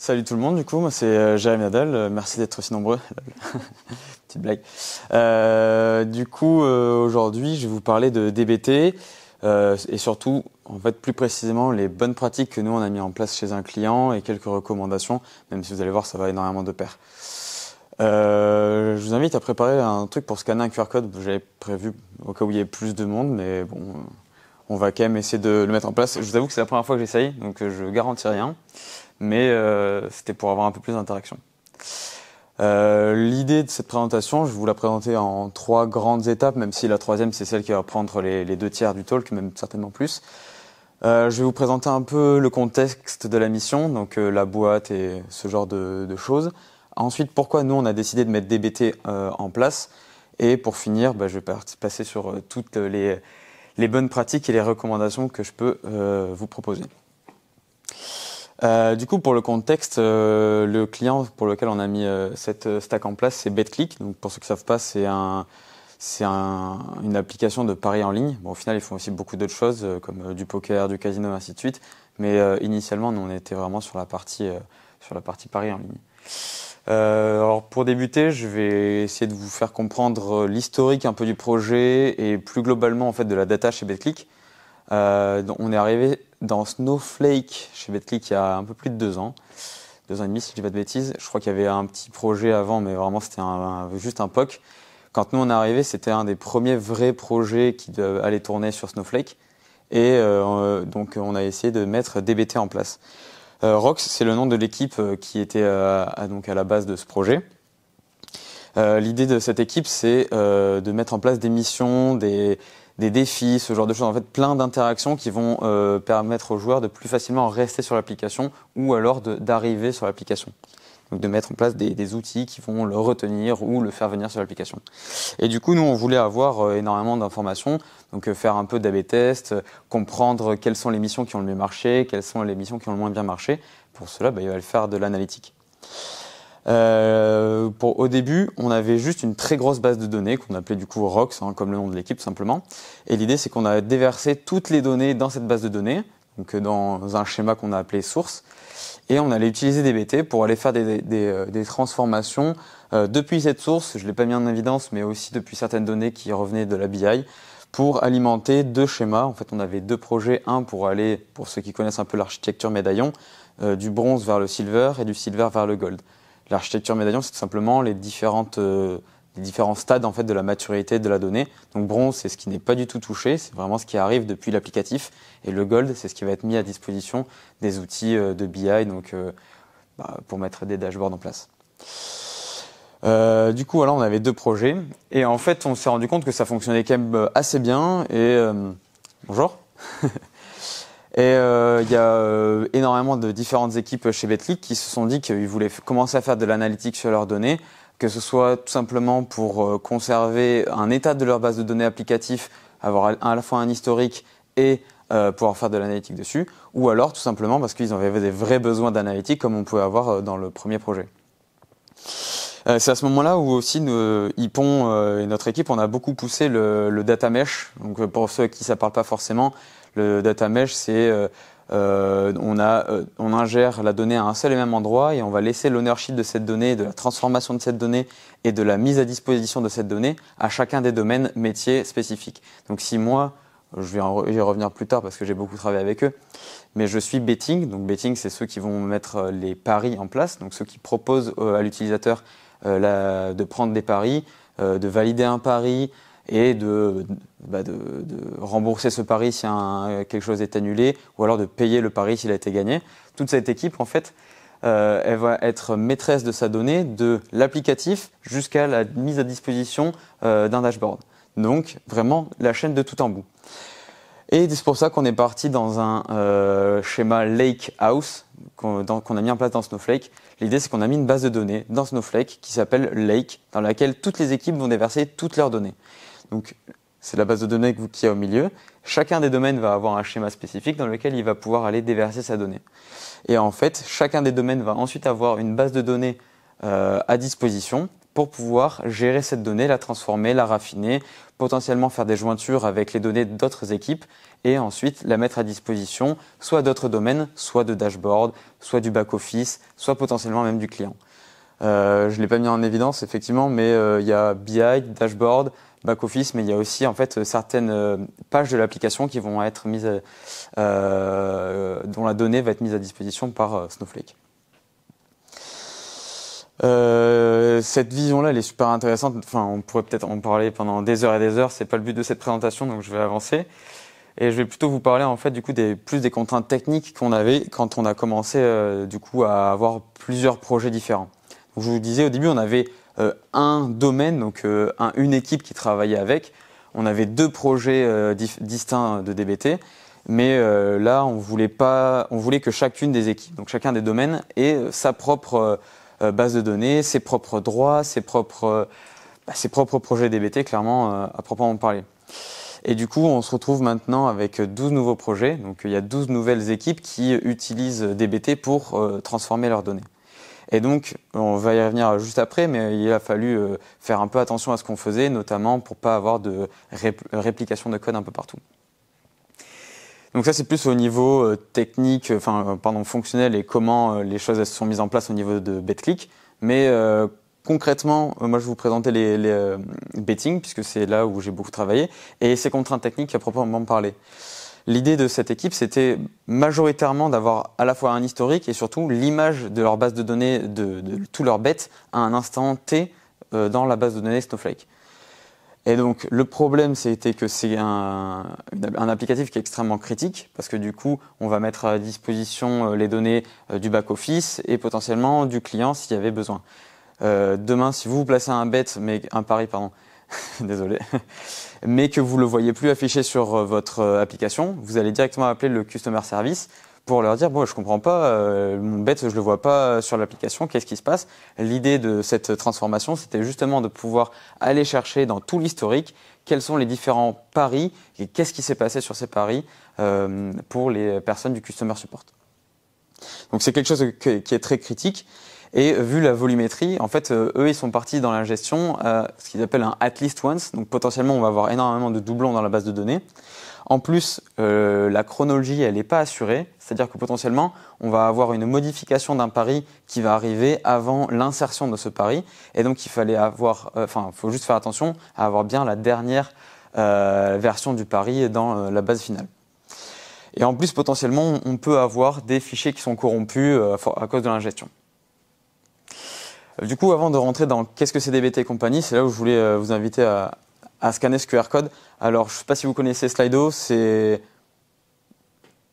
Salut tout le monde, du coup, moi c'est Jérémy Nadal, merci d'être aussi nombreux. Petite blague. Aujourd'hui, je vais vous parler de DBT et surtout, en fait, plus précisément, les bonnes pratiques que nous on a mis en place chez un client et quelques recommandations, même si vous allez voir, ça va énormément de pair. Je vous invite à préparer un truc pour scanner un QR code. J'avais prévu au cas où il y ait plus de monde, mais bon, on va quand même essayer de le mettre en place. Je vous avoue que c'est la première fois que j'essaye, donc je garantis rien. Mais c'était pour avoir un peu plus d'interaction. L'idée de cette présentation, je vais vous la présenter en 3 grandes étapes, même si la troisième, c'est celle qui va prendre les 2 tiers du talk, même certainement plus. Je vais vous présenter un peu le contexte de la mission, donc la boîte et ce genre de choses. Ensuite, pourquoi nous, on a décidé de mettre DBT en place. Et pour finir, je vais passer sur toutes les bonnes pratiques et les recommandations que je peux vous proposer. Du coup, pour le contexte, le client pour lequel on a mis cette stack en place, c'est BetClick. Donc, pour ceux qui ne savent pas, c'est une application de paris en ligne. Bon, au final, ils font aussi beaucoup d'autres choses, comme du poker, du casino, ainsi de suite. Mais initialement, nous, on était vraiment sur la partie paris en ligne. Alors, pour débuter, je vais essayer de vous faire comprendre l'historique un peu du projet et plus globalement, en fait, de la data chez BetClick. On est arrivé dans Snowflake chez BetClick il y a un peu plus de 2 ans. 2 ans et demi si je dis pas de bêtises. Je crois qu'il y avait un petit projet avant, mais vraiment c'était juste un POC. Quand nous on est arrivé, c'était un des premiers vrais projets qui allait tourner sur Snowflake. Et donc on a essayé de mettre DBT en place. Rox, c'est le nom de l'équipe qui était donc à la base de ce projet. L'idée de cette équipe, c'est de mettre en place des missions, des défis, ce genre de choses, en fait plein d'interactions qui vont permettre aux joueurs de plus facilement rester sur l'application ou alors d'arriver sur l'application. Donc de mettre en place des outils qui vont le retenir ou le faire venir sur l'application. Et du coup, nous, on voulait avoir énormément d'informations, donc faire un peu d'A/B test, comprendre quelles sont les missions qui ont le mieux marché, quelles sont les missions qui ont le moins bien marché. Pour cela, il va faire de l'analytique. Au début, on avait juste une très grosse base de données qu'on appelait du coup Rox, comme le nom de l'équipe simplement. Et l'idée, c'est qu'on a déversé toutes les données dans cette base de données, donc dans un schéma qu'on a appelé source, et on allait utiliser DBT pour aller faire des transformations depuis cette source. Je l'ai pas mis en évidence, mais aussi depuis certaines données qui revenaient de la BI, pour alimenter 2 schémas. En fait, on avait 2 projets, un pour aller, pour ceux qui connaissent un peu l'architecture médaillon, du bronze vers le silver et du silver vers le gold. L'architecture médaillon, c'est tout simplement les différents stades en fait de la maturité de la donnée. Donc bronze, c'est ce qui n'est pas du tout touché, c'est vraiment ce qui arrive depuis l'applicatif. Et le gold, c'est ce qui va être mis à disposition des outils de BI, donc pour mettre des dashboards en place. Du coup, voilà, on avait 2 projets. Et en fait, on s'est rendu compte que ça fonctionnait quand même assez bien. Et bonjour. Et il y a énormément de différentes équipes chez BetClick qui se sont dit qu'ils voulaient commencer à faire de l'analytique sur leurs données, que ce soit tout simplement pour conserver un état de leur base de données applicatif, avoir à la fois un historique et pouvoir faire de l'analytique dessus, ou alors tout simplement parce qu'ils avaient des vrais besoins d'analytique comme on pouvait avoir dans le premier projet. C'est à ce moment-là où aussi Ypon et notre équipe, on a beaucoup poussé le data mesh. Donc pour ceux à qui ça parle pas forcément, le data mesh, c'est on ingère la donnée à un seul et même endroit et on va laisser l'ownership de cette donnée, de la transformation de cette donnée et de la mise à disposition de cette donnée à chacun des domaines métiers spécifiques. Donc si moi, je vais y revenir plus tard parce que j'ai beaucoup travaillé avec eux, mais je suis betting. Donc betting, c'est ceux qui vont mettre les paris en place, donc ceux qui proposent à l'utilisateur de prendre des paris, de valider un pari, et de rembourser ce pari si quelque chose est annulé, ou alors de payer le pari s'il a été gagné. Toute cette équipe, en fait, elle va être maîtresse de sa donnée, de l'applicatif jusqu'à la mise à disposition d'un dashboard. Donc, vraiment, la chaîne de tout en bout. Et c'est pour ça qu'on est parti dans un schéma Lake House qu'on a mis en place dans Snowflake. L'idée, c'est qu'on a mis une base de données dans Snowflake qui s'appelle Lake, dans laquelle toutes les équipes vont déverser toutes leurs données. Donc, c'est la base de données qui est au milieu. Chacun des domaines va avoir un schéma spécifique dans lequel il va pouvoir aller déverser sa donnée. Et en fait, chacun des domaines va ensuite avoir une base de données à disposition pour pouvoir gérer cette donnée, la transformer, la raffiner, potentiellement faire des jointures avec les données d'autres équipes et ensuite la mettre à disposition soit d'autres domaines, soit de dashboard, soit du back-office, soit potentiellement même du client. Je ne l'ai pas mis en évidence effectivement, mais il y a BI, dashboard, back-office, mais il y a aussi en fait certaines pages de l'application qui vont être mises, dont la donnée va être mise à disposition par Snowflake. Cette vision-là, elle est super intéressante. Enfin, on pourrait peut-être en parler pendant des heures et des heures. C'est pas le but de cette présentation, donc je vais avancer. Et je vais plutôt vous parler en fait du coup plus des contraintes techniques qu'on avait quand on a commencé du coup à avoir plusieurs projets différents. Donc, je vous disais au début, on avait un domaine, donc une équipe qui travaillait avec. On avait 2 projets distincts de DBT, mais là, on voulait que chacune des équipes, donc chacun des domaines, ait sa propre base de données, ses propres droits, ses propres projets DBT, clairement, à proprement parler. Et du coup, on se retrouve maintenant avec 12 nouveaux projets. Donc, il y a 12 nouvelles équipes qui utilisent DBT pour transformer leurs données. Et donc, on va y revenir juste après, mais il a fallu faire un peu attention à ce qu'on faisait, notamment pour pas avoir de réplication de code un peu partout. Donc ça, c'est plus au niveau technique, fonctionnel et comment les choses elles se sont mises en place au niveau de BetClick. Mais concrètement, moi, je vais vous présenter les betting, puisque c'est là où j'ai beaucoup travaillé, et ces contraintes techniques à proprement parler. L'idée de cette équipe, c'était majoritairement d'avoir à la fois un historique et surtout l'image de leur base de données, de tous leurs bets, à un instant T dans la base de données Snowflake. Et donc, le problème, c'était que c'est un applicatif qui est extrêmement critique, parce que du coup, on va mettre à disposition les données du back-office et potentiellement du client s'il y avait besoin. Demain, si vous placez un pari, désolé, mais que vous ne le voyez plus affiché sur votre application, vous allez directement appeler le customer service pour leur dire « Bon, je comprends pas, mon bet, je le vois pas sur l'application, qu'est-ce qui se passe ?» L'idée de cette transformation, c'était justement de pouvoir aller chercher dans tout l'historique quels sont les différents paris et qu'est-ce qui s'est passé sur ces paris pour les personnes du customer support. Donc c'est quelque chose qui est très critique. Et vu la volumétrie, en fait, eux, ils sont partis dans la gestion, ce qu'ils appellent un at least once. Donc potentiellement, on va avoir énormément de doublons dans la base de données. En plus, la chronologie, elle n'est pas assurée. C'est-à-dire que potentiellement, on va avoir une modification d'un pari qui va arriver avant l'insertion de ce pari. Et donc, il faut juste faire attention à avoir bien la dernière version du pari dans la base finale. Et en plus, potentiellement, on peut avoir des fichiers qui sont corrompus à cause de l'ingestion. Du coup, avant de rentrer dans qu'est-ce que c'est DBT et compagnie, c'est là où je voulais vous inviter à scanner ce QR code. Alors, je ne sais pas si vous connaissez Slido, c'est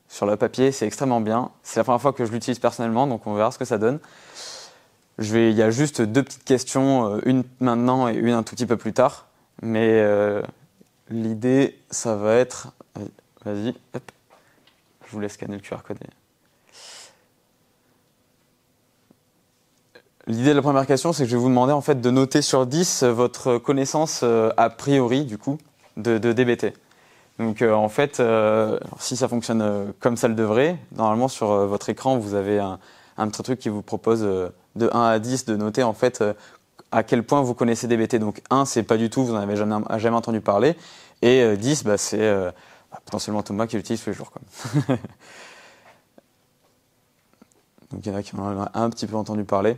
sur le papier, c'est extrêmement bien. C'est la première fois que je l'utilise personnellement, donc on verra ce que ça donne. Il y a juste 2 petites questions, une maintenant et une un tout petit peu plus tard. Mais l'idée, ça va être... Vas-y, hop. Je vous laisse scanner le QR code. L'idée de la première question, c'est que je vais vous demander en fait de noter sur 10 votre connaissance a priori du coup de DBT. Donc en fait, si ça fonctionne comme ça le devrait, normalement sur votre écran vous avez un petit truc qui vous propose de 1 à 10 de noter en fait à quel point vous connaissez DBT. Donc 1 c'est pas du tout, vous n'en avez jamais entendu parler, et 10 c'est potentiellement Thomas qui l'utilise tous les jours. Quoi. Donc il y en a qui en ont un petit peu entendu parler.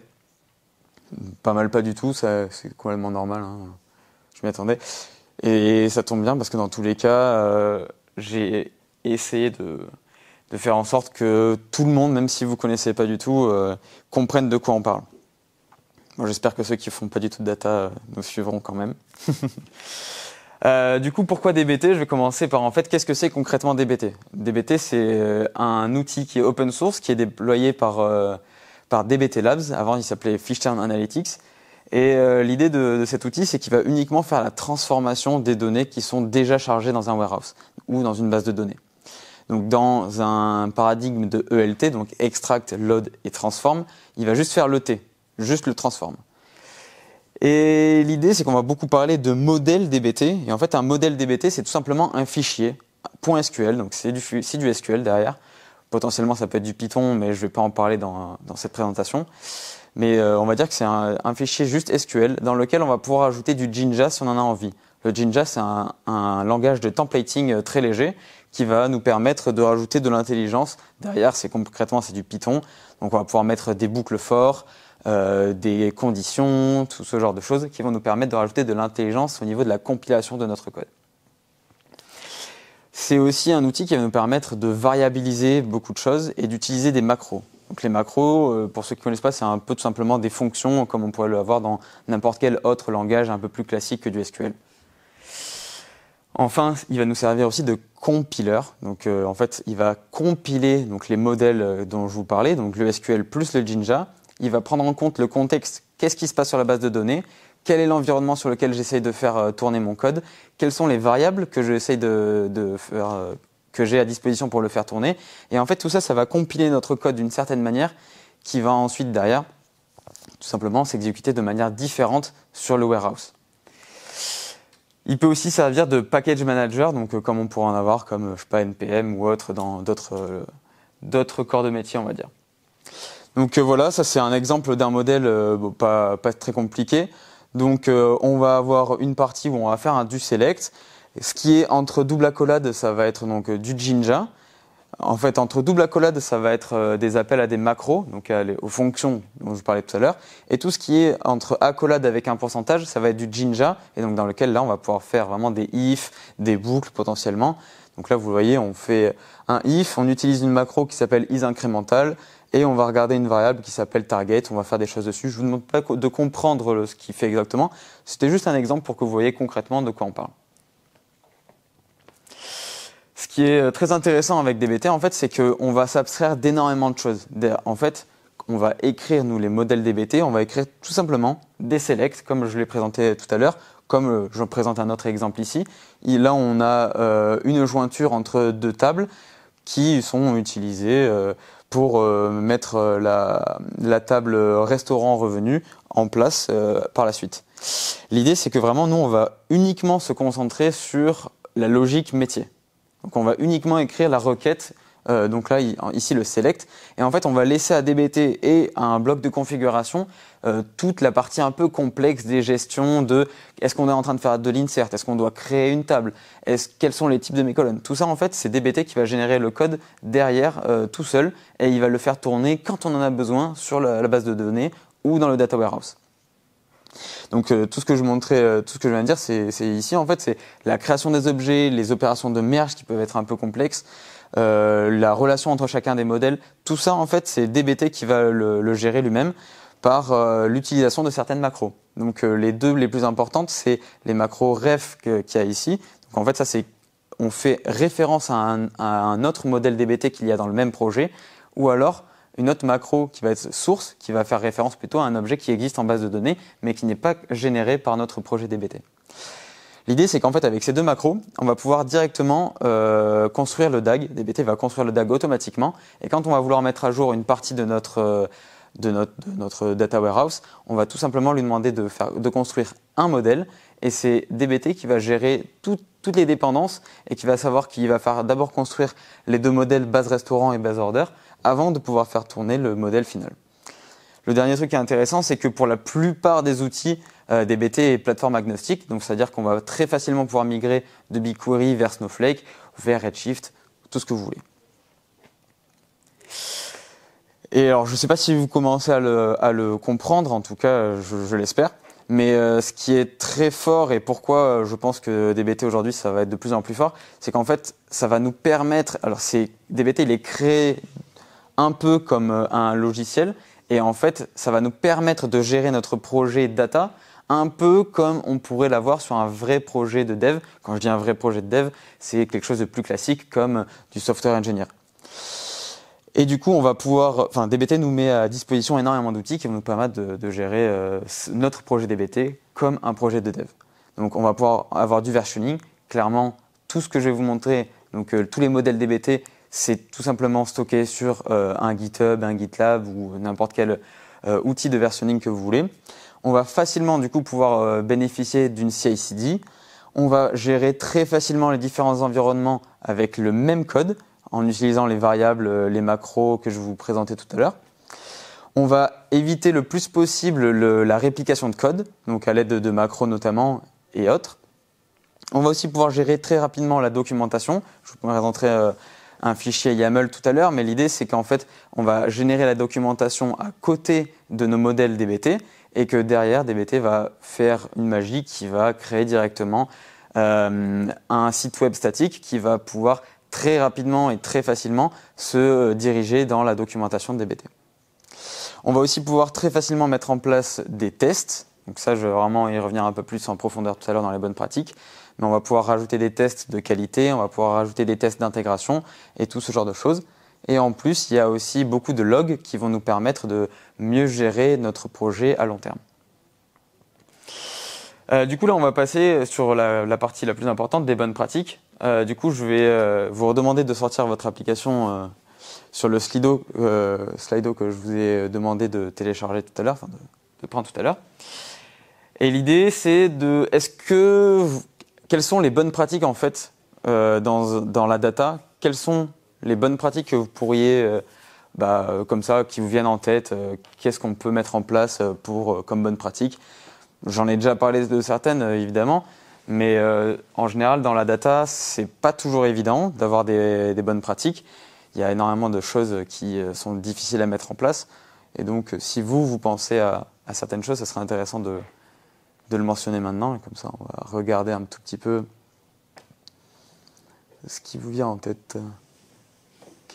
Pas mal, pas du tout, c'est complètement normal, hein. Je m'y attendais. Et ça tombe bien parce que dans tous les cas, j'ai essayé de faire en sorte que tout le monde, même si vous ne connaissez pas du tout, comprenne de quoi on parle. Bon, j'espère que ceux qui ne font pas du tout de data nous suivront quand même. Du coup, pourquoi DBT ? Je vais commencer par en fait, qu'est-ce que c'est concrètement DBT ? DBT, c'est un outil qui est open source, qui est déployé par DBT Labs. Avant, il s'appelait Fishturn Analytics. Et l'idée de cet outil, c'est qu'il va uniquement faire la transformation des données qui sont déjà chargées dans un warehouse ou dans une base de données. Donc, dans un paradigme de ELT, donc extract, load et transform, il va juste faire le T, juste le transform. Et l'idée, c'est qu'on va beaucoup parler de modèle DBT. Et en fait, un modèle DBT, c'est tout simplement un fichier .SQL, donc c'est du SQL derrière. Potentiellement, ça peut être du Python, mais je ne vais pas en parler dans cette présentation. mais on va dire que c'est un fichier juste SQL dans lequel on va pouvoir ajouter du Jinja si on en a envie. Le Jinja, c'est un langage de templating très léger qui va nous permettre de rajouter de l'intelligence. Derrière, concrètement, c'est du Python. Donc on va pouvoir mettre des boucles forts, des conditions, tout ce genre de choses qui vont nous permettre de rajouter de l'intelligence au niveau de la compilation de notre code. C'est aussi un outil qui va nous permettre de variabiliser beaucoup de choses et d'utiliser des macros. Donc les macros, pour ceux qui ne connaissent pas, c'est un peu tout simplement des fonctions comme on pourrait l'avoir dans n'importe quel autre langage un peu plus classique que du SQL. Enfin, il va nous servir aussi de compiler. Donc, en fait, il va compiler donc, les modèles dont je vous parlais, donc le SQL plus le Jinja. Il va prendre en compte le contexte, qu'est-ce qui se passe sur la base de données, quel est l'environnement sur lequel j'essaye de faire tourner mon code, quelles sont les variables que j'essaye de faire, que j'ai à disposition pour le faire tourner. Et en fait, tout ça, ça va compiler notre code d'une certaine manière qui va ensuite, derrière, tout simplement s'exécuter de manière différente sur le warehouse. Il peut aussi servir de package manager, donc comme on pourrait en avoir comme je sais pas NPM ou autre dans d'autres corps de métier, on va dire. Donc voilà, ça c'est un exemple d'un modèle pas très compliqué. Donc on va avoir une partie où on va faire un du select. Ce qui est entre double accolade, ça va être donc du Jinja. En fait, entre double accolade, ça va être des appels à des macros, donc aux fonctions dont je parlais tout à l'heure. Et tout ce qui est entre accolade avec un pourcentage, ça va être du Jinja, et donc dans lequel là, on va pouvoir faire vraiment des if, des boucles potentiellement. Donc là, vous voyez, on fait un if, on utilise une macro qui s'appelle isIncremental, et on va regarder une variable qui s'appelle target, on va faire des choses dessus. Je vous demande pas de comprendre ce qu'il fait exactement. C'était juste un exemple pour que vous voyez concrètement de quoi on parle. Ce qui est très intéressant avec DBT, en fait, c'est qu'on va s'abstraire d'énormément de choses. En fait, on va écrire, nous, les modèles DBT, on va écrire tout simplement des selects, comme je l'ai présenté tout à l'heure, comme je présente un autre exemple ici. Et là, on a une jointure entre deux tables qui sont utilisées pour mettre la table restaurant-revenu en place par la suite. L'idée, c'est que vraiment, nous, on va uniquement se concentrer sur la logique métier. Donc on va uniquement écrire la requête, donc là ici le select, et en fait on va laisser à DBT et à un bloc de configuration toute la partie un peu complexe des gestions de est-ce qu'on est en train de faire de l'insert, est-ce qu'on doit créer une table, quels sont les types de mes colonnes. Tout ça en fait c'est DBT qui va générer le code derrière tout seul et il va le faire tourner quand on en a besoin sur la base de données ou dans le data warehouse. Donc tout ce que je viens de dire, c'est ici en fait, c'est la création des objets, les opérations de merge qui peuvent être un peu complexes, la relation entre chacun des modèles. Tout ça en fait, c'est DBT qui va le gérer lui-même par l'utilisation de certaines macros. Donc les deux les plus importantes, c'est les macros ref qu'il y a ici. Donc en fait, ça c'est on fait référence à un autre modèle DBT qu'il y a dans le même projet, ou alors une autre macro qui va être source, qui va faire référence plutôt à un objet qui existe en base de données, mais qui n'est pas généré par notre projet DBT. L'idée, c'est qu'en fait, avec ces deux macros, on va pouvoir directement construire le DAG. DBT va construire le DAG automatiquement. Et quand on va vouloir mettre à jour une partie de notre data warehouse, on va tout simplement lui demander de construire un modèle. Et c'est DBT qui va gérer toutes les dépendances et qui va savoir qu'il va faire d'abord construire les deux modèles base restaurant et base order avant de pouvoir faire tourner le modèle final. Le dernier truc qui est intéressant, c'est que pour la plupart des outils, DBT est plateforme agnostique, donc c'est-à-dire qu'on va très facilement pouvoir migrer de BigQuery vers Snowflake, vers Redshift, tout ce que vous voulez. Et alors, je ne sais pas si vous commencez à le comprendre, en tout cas, je l'espère. Mais ce qui est très fort et pourquoi je pense que DBT aujourd'hui ça va être de plus en plus fort, c'est qu'en fait ça va nous permettre, alors DBT il est créé un peu comme un logiciel et en fait ça va nous permettre de gérer notre projet data un peu comme on pourrait l'avoir sur un vrai projet de dev. Quand je dis un vrai projet de dev, c'est quelque chose de plus classique comme du software engineer. Et du coup, DBT nous met à disposition énormément d'outils qui vont nous permettre de gérer notre projet DBT comme un projet de dev. Donc, on va pouvoir avoir du versioning. Clairement, tout ce que je vais vous montrer, donc tous les modèles DBT, c'est tout simplement stocké sur un GitHub, un GitLab ou n'importe quel outil de versioning que vous voulez. On va facilement, du coup, pouvoir bénéficier d'une CI/CD. On va gérer très facilement les différents environnements avec le même code, en utilisant les variables, les macros que je vous présentais tout à l'heure. On va éviter le plus possible la réplication de code, donc à l'aide de macros notamment et autres. On va aussi pouvoir gérer très rapidement la documentation. Je vous présenterai un fichier YAML tout à l'heure, mais l'idée c'est qu'en fait, on va générer la documentation à côté de nos modèles DBT et que derrière, DBT va faire une magie qui va créer directement un site web statique qui va pouvoir très rapidement et très facilement se diriger dans la documentation de DBT. On va aussi pouvoir très facilement mettre en place des tests. Donc ça, je vais vraiment y revenir un peu plus en profondeur tout à l'heure dans les bonnes pratiques. Mais on va pouvoir rajouter des tests de qualité, on va pouvoir rajouter des tests d'intégration et tout ce genre de choses. Et en plus, il y a aussi beaucoup de logs qui vont nous permettre de mieux gérer notre projet à long terme. Du coup, là, on va passer sur la partie la plus importante des bonnes pratiques. Du coup, je vais vous redemander de sortir votre application sur le Slido que je vous ai demandé de télécharger tout à l'heure, enfin de prendre tout à l'heure. Et l'idée, c'est quelles sont les bonnes pratiques en fait dans la data? Quelles sont les bonnes pratiques que vous pourriez, comme ça, qui vous viennent en tête? Qu'est-ce qu'on peut mettre en place comme bonnes pratiques? J'en ai déjà parlé de certaines, évidemment, mais en général, dans la data, c'est pas toujours évident d'avoir des bonnes pratiques. Il y a énormément de choses qui sont difficiles à mettre en place. Et donc, si vous pensez à certaines choses, ce serait intéressant de le mentionner maintenant. Et comme ça, on va regarder un tout petit peu ce qui vous vient en tête.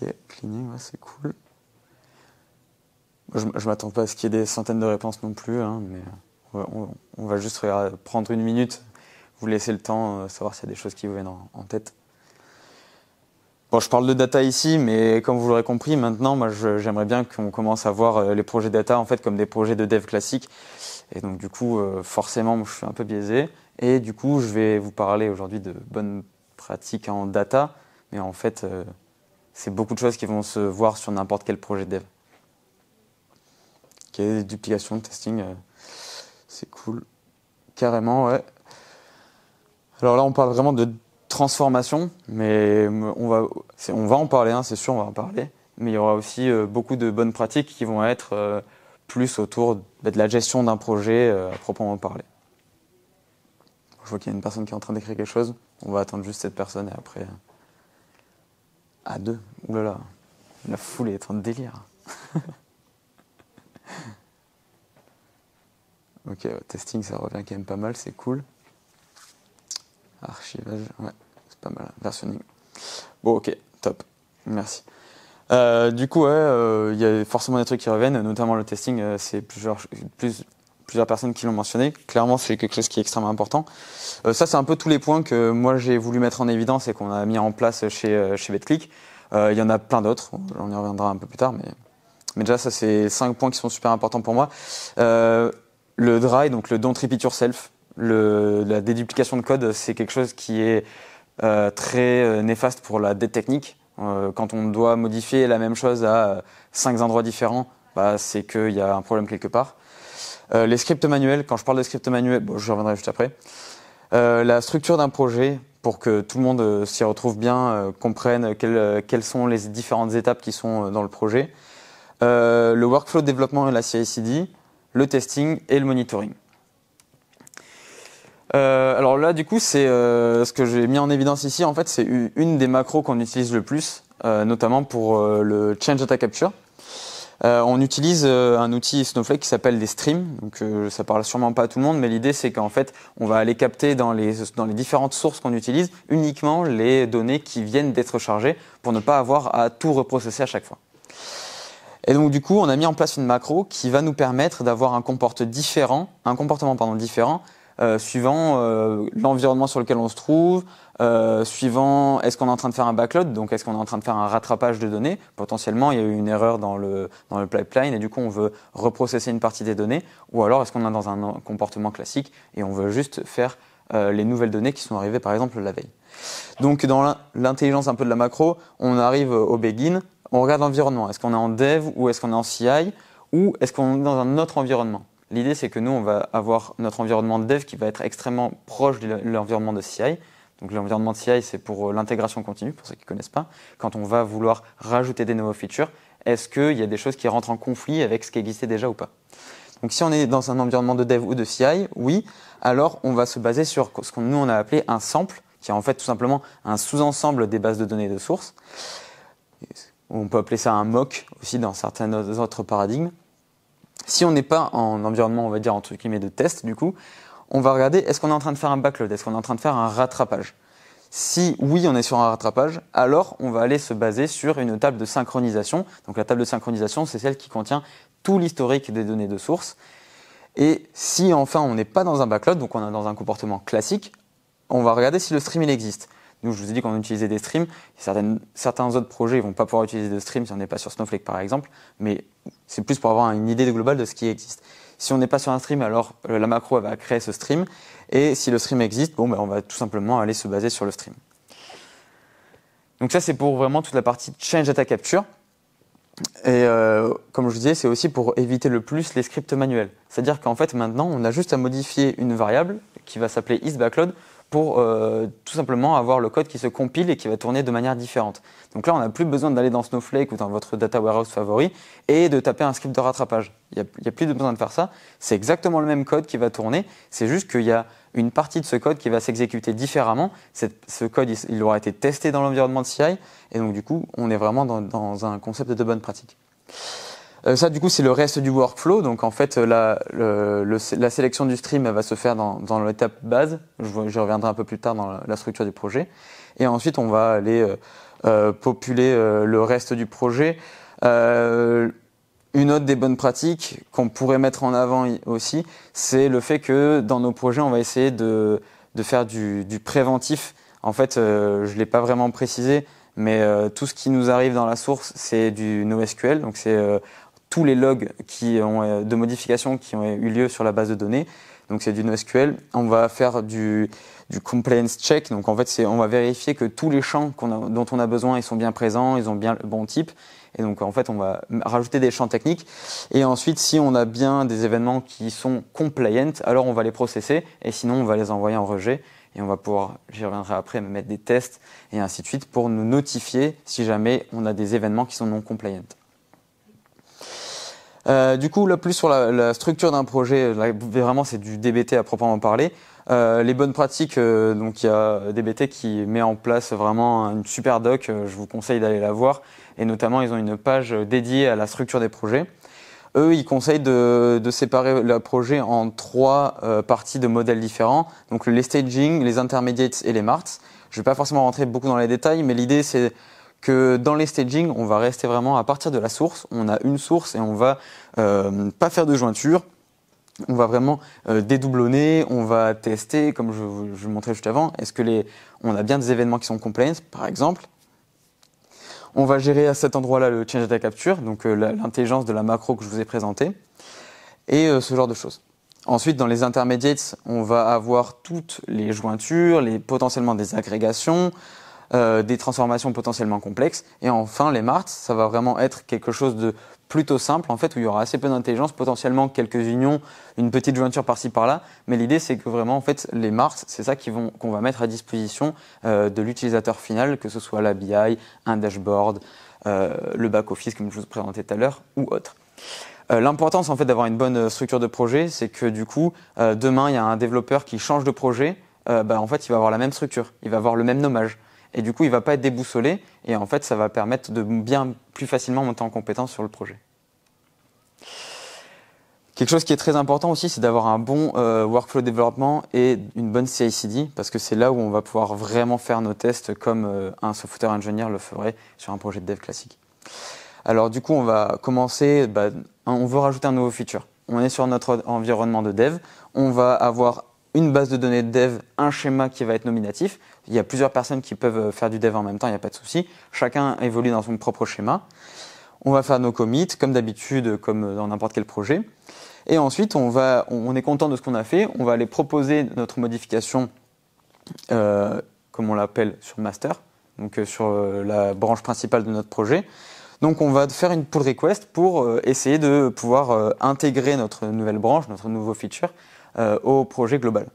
Ok, cleaning, ouais, c'est cool. Je ne m'attends pas à ce qu'il y ait des centaines de réponses non plus, hein, mais on va juste prendre une minute, vous laisser le temps, savoir s'il y a des choses qui vous viennent en tête. Bon, je parle de data ici, mais comme vous l'aurez compris, maintenant, moi, j'aimerais bien qu'on commence à voir les projets data en fait comme des projets de dev classiques. Et donc, du coup, forcément, je suis un peu biaisé. Et du coup, je vais vous parler aujourd'hui de bonnes pratiques en data. Mais en fait, c'est beaucoup de choses qui vont se voir sur n'importe quel projet de dev. Ok, duplication, testing, c'est cool. Carrément, ouais. Alors là, on parle vraiment de transformation, mais on va en parler, hein, c'est sûr, on va en parler. Mais il y aura aussi beaucoup de bonnes pratiques qui vont être plus autour de la gestion d'un projet à proprement parler. Je vois qu'il y a une personne qui est en train d'écrire quelque chose. On va attendre juste cette personne et après... À deux. Ouh là là. La foule est en délire. Ok, testing, ça revient quand même pas mal, c'est cool. Archivage, ouais, c'est pas mal. Versionning. Bon, ok, top. Merci. Du coup, ouais, y a forcément des trucs qui reviennent, notamment le testing, c'est plusieurs personnes qui l'ont mentionné. Clairement, c'est quelque chose qui est extrêmement important. Ça, c'est un peu tous les points que moi, j'ai voulu mettre en évidence et qu'on a mis en place chez BetClick. Il y en a plein d'autres, on y reviendra un peu plus tard, mais déjà, ça, c'est 5 points qui sont super importants pour moi. Le dry, donc le don't repeat yourself, la déduplication de code, c'est quelque chose qui est très néfaste pour la dette technique. Quand on doit modifier la même chose à 5 endroits différents, c'est qu'il y a un problème quelque part. Les scripts manuels, quand je parle de scripts manuels, bon, je reviendrai juste après. La structure d'un projet, pour que tout le monde s'y retrouve bien, comprenne quelles sont les différentes étapes qui sont dans le projet. Le workflow de développement et la CI/CD, le testing et le monitoring. Alors là, du coup, c'est ce que j'ai mis en évidence ici. En fait, c'est une des macros qu'on utilise le plus, notamment pour le Change Data Capture. On utilise un outil Snowflake qui s'appelle des streams. Donc, ça parle sûrement pas à tout le monde, mais l'idée, c'est qu'en fait, on va aller capter dans les différentes sources qu'on utilise uniquement les données qui viennent d'être chargées pour ne pas avoir à tout reprocesser à chaque fois. Et donc du coup, on a mis en place une macro qui va nous permettre d'avoir un comportement différent suivant l'environnement sur lequel on se trouve, suivant est-ce qu'on est en train de faire un backlog, donc est-ce qu'on est en train de faire un rattrapage de données. Potentiellement, il y a eu une erreur dans le pipeline et du coup, on veut reprocesser une partie des données, ou alors est-ce qu'on est dans un comportement classique et on veut juste faire les nouvelles données qui sont arrivées par exemple la veille. Donc dans l'intelligence un peu de la macro, on arrive au begin. On regarde l'environnement. Est-ce qu'on est en dev ou est-ce qu'on est en CI ou est-ce qu'on est dans un autre environnement? L'idée, c'est que nous, on va avoir notre environnement de dev qui va être extrêmement proche de l'environnement de CI. Donc l'environnement de CI, c'est pour l'intégration continue, pour ceux qui ne connaissent pas. Quand on va vouloir rajouter des nouveaux features, est-ce qu'il y a des choses qui rentrent en conflit avec ce qui existait déjà ou pas. Donc si on est dans un environnement de dev ou de CI, oui, alors on va se baser sur ce qu'on nous on a appelé un sample, qui est en fait tout simplement un sous-ensemble des bases de données de source. On peut appeler ça un mock aussi dans certains autres paradigmes. Si on n'est pas en environnement, on va dire entre guillemets de test, du coup, on va regarder est-ce qu'on est en train de faire un backload, est-ce qu'on est en train de faire un rattrapage. Si oui, on est sur un rattrapage, alors on va aller se baser sur une table de synchronisation. Donc la table de synchronisation, c'est celle qui contient tout l'historique des données de source. Et si enfin on n'est pas dans un backload, donc on est dans un comportement classique, on va regarder si le stream il existe. Nous, je vous ai dit qu'on utilisait des streams. Certains autres projets ne vont pas pouvoir utiliser de stream si on n'est pas sur Snowflake par exemple, mais c'est plus pour avoir une idée globale de ce qui existe. Si on n'est pas sur un stream, alors la macro elle va créer ce stream. Et si le stream existe, bon, on va tout simplement aller se baser sur le stream. Donc ça, c'est pour vraiment toute la partie change data capture. Et comme je vous disais, c'est aussi pour éviter le plus les scripts manuels. C'est-à-dire qu'en fait, maintenant, on a juste à modifier une variable qui va s'appeler isBackload pour tout simplement avoir le code qui se compile et qui va tourner de manière différente. Donc là, on n'a plus besoin d'aller dans Snowflake ou dans votre data warehouse favori et de taper un script de rattrapage. Il n'y a plus besoin de faire ça. C'est exactement le même code qui va tourner. C'est juste qu'il y a une partie de ce code qui va s'exécuter différemment. Ce code, il aura été testé dans l'environnement de CI. Et donc, du coup, on est vraiment dans un concept de bonne pratique. Ça, du coup, c'est le reste du workflow. Donc, en fait, la sélection du stream elle va se faire dans l'étape base. Je reviendrai un peu plus tard dans la structure du projet. Et ensuite, on va aller populer le reste du projet. Une autre des bonnes pratiques qu'on pourrait mettre en avant aussi, c'est le fait que dans nos projets, on va essayer de faire du préventif. En fait, je ne l'ai pas vraiment précisé, mais tout ce qui nous arrive dans la source, c'est du NoSQL. Donc, c'est tous les logs de modifications qui ont eu lieu sur la base de données. Donc, c'est du NoSQL. On va faire du compliance check. Donc, en fait, on va vérifier que tous les champs dont on a besoin, ils sont bien présents, ils ont bien le bon type. Et donc, en fait, on va rajouter des champs techniques. Et ensuite, si on a bien des événements qui sont compliant, alors on va les processer. Et sinon, on va les envoyer en rejet. Et on va pouvoir, j'y reviendrai après, mettre des tests et ainsi de suite pour nous notifier si jamais on a des événements qui sont non compliant. Du coup, là, plus sur la structure d'un projet, là, vraiment, c'est du DBT à proprement parler. Les bonnes pratiques, donc il y a DBT qui met en place vraiment une super doc. Je vous conseille d'aller la voir. Et notamment, ils ont une page dédiée à la structure des projets. Eux, ils conseillent de séparer le projet en 3 parties de modèles différents. Donc les staging, les intermediates et les marts. Je ne vais pas forcément rentrer beaucoup dans les détails, mais l'idée c'est que dans les staging, on va rester vraiment à partir de la source. On a une source et on va pas faire de jointure. On va vraiment dédoublonner, on va tester, comme je vous montrais juste avant, est-ce que on a bien des événements qui sont compliant, par exemple. On va gérer à cet endroit-là le change data capture, donc l'intelligence de la macro que je vous ai présentée, et ce genre de choses. Ensuite, dans les intermediates, on va avoir toutes les jointures, potentiellement des agrégations, des transformations potentiellement complexes. Et enfin, les marts, ça va vraiment être quelque chose de plutôt simple, en fait, où il y aura assez peu d'intelligence, potentiellement quelques unions, une petite jointure par-ci par-là. Mais l'idée, c'est que vraiment, en fait, les marts, c'est ça qu'on va mettre à disposition de l'utilisateur final, que ce soit la BI, un dashboard, le back-office, comme je vous présentais tout à l'heure, ou autre. L'importance, en fait, d'avoir une bonne structure de projet, c'est que du coup, demain, il y a un développeur qui change de projet, en fait, il va avoir la même structure, il va avoir le même nommage. Et du coup, il ne va pas être déboussolé. Et en fait, ça va permettre de bien plus facilement monter en compétence sur le projet. Quelque chose qui est très important aussi, c'est d'avoir un bon workflow développement et une bonne CI/CD, parce que c'est là où on va pouvoir vraiment faire nos tests comme un software engineer le ferait sur un projet de dev classique. Alors du coup, on va commencer, on veut rajouter un nouveau feature. On est sur notre environnement de dev, on va avoir une base de données de dev, un schéma qui va être nominatif. Il y a plusieurs personnes qui peuvent faire du dev en même temps, il n'y a pas de souci. Chacun évolue dans son propre schéma. On va faire nos commits, comme d'habitude, comme dans n'importe quel projet. Et ensuite, on est content de ce qu'on a fait. On va aller proposer notre modification, comme on l'appelle, sur master, donc sur la branche principale de notre projet. Donc on va faire une pull request pour essayer de pouvoir intégrer notre nouvelle branche, notre nouveau feature, au projet global.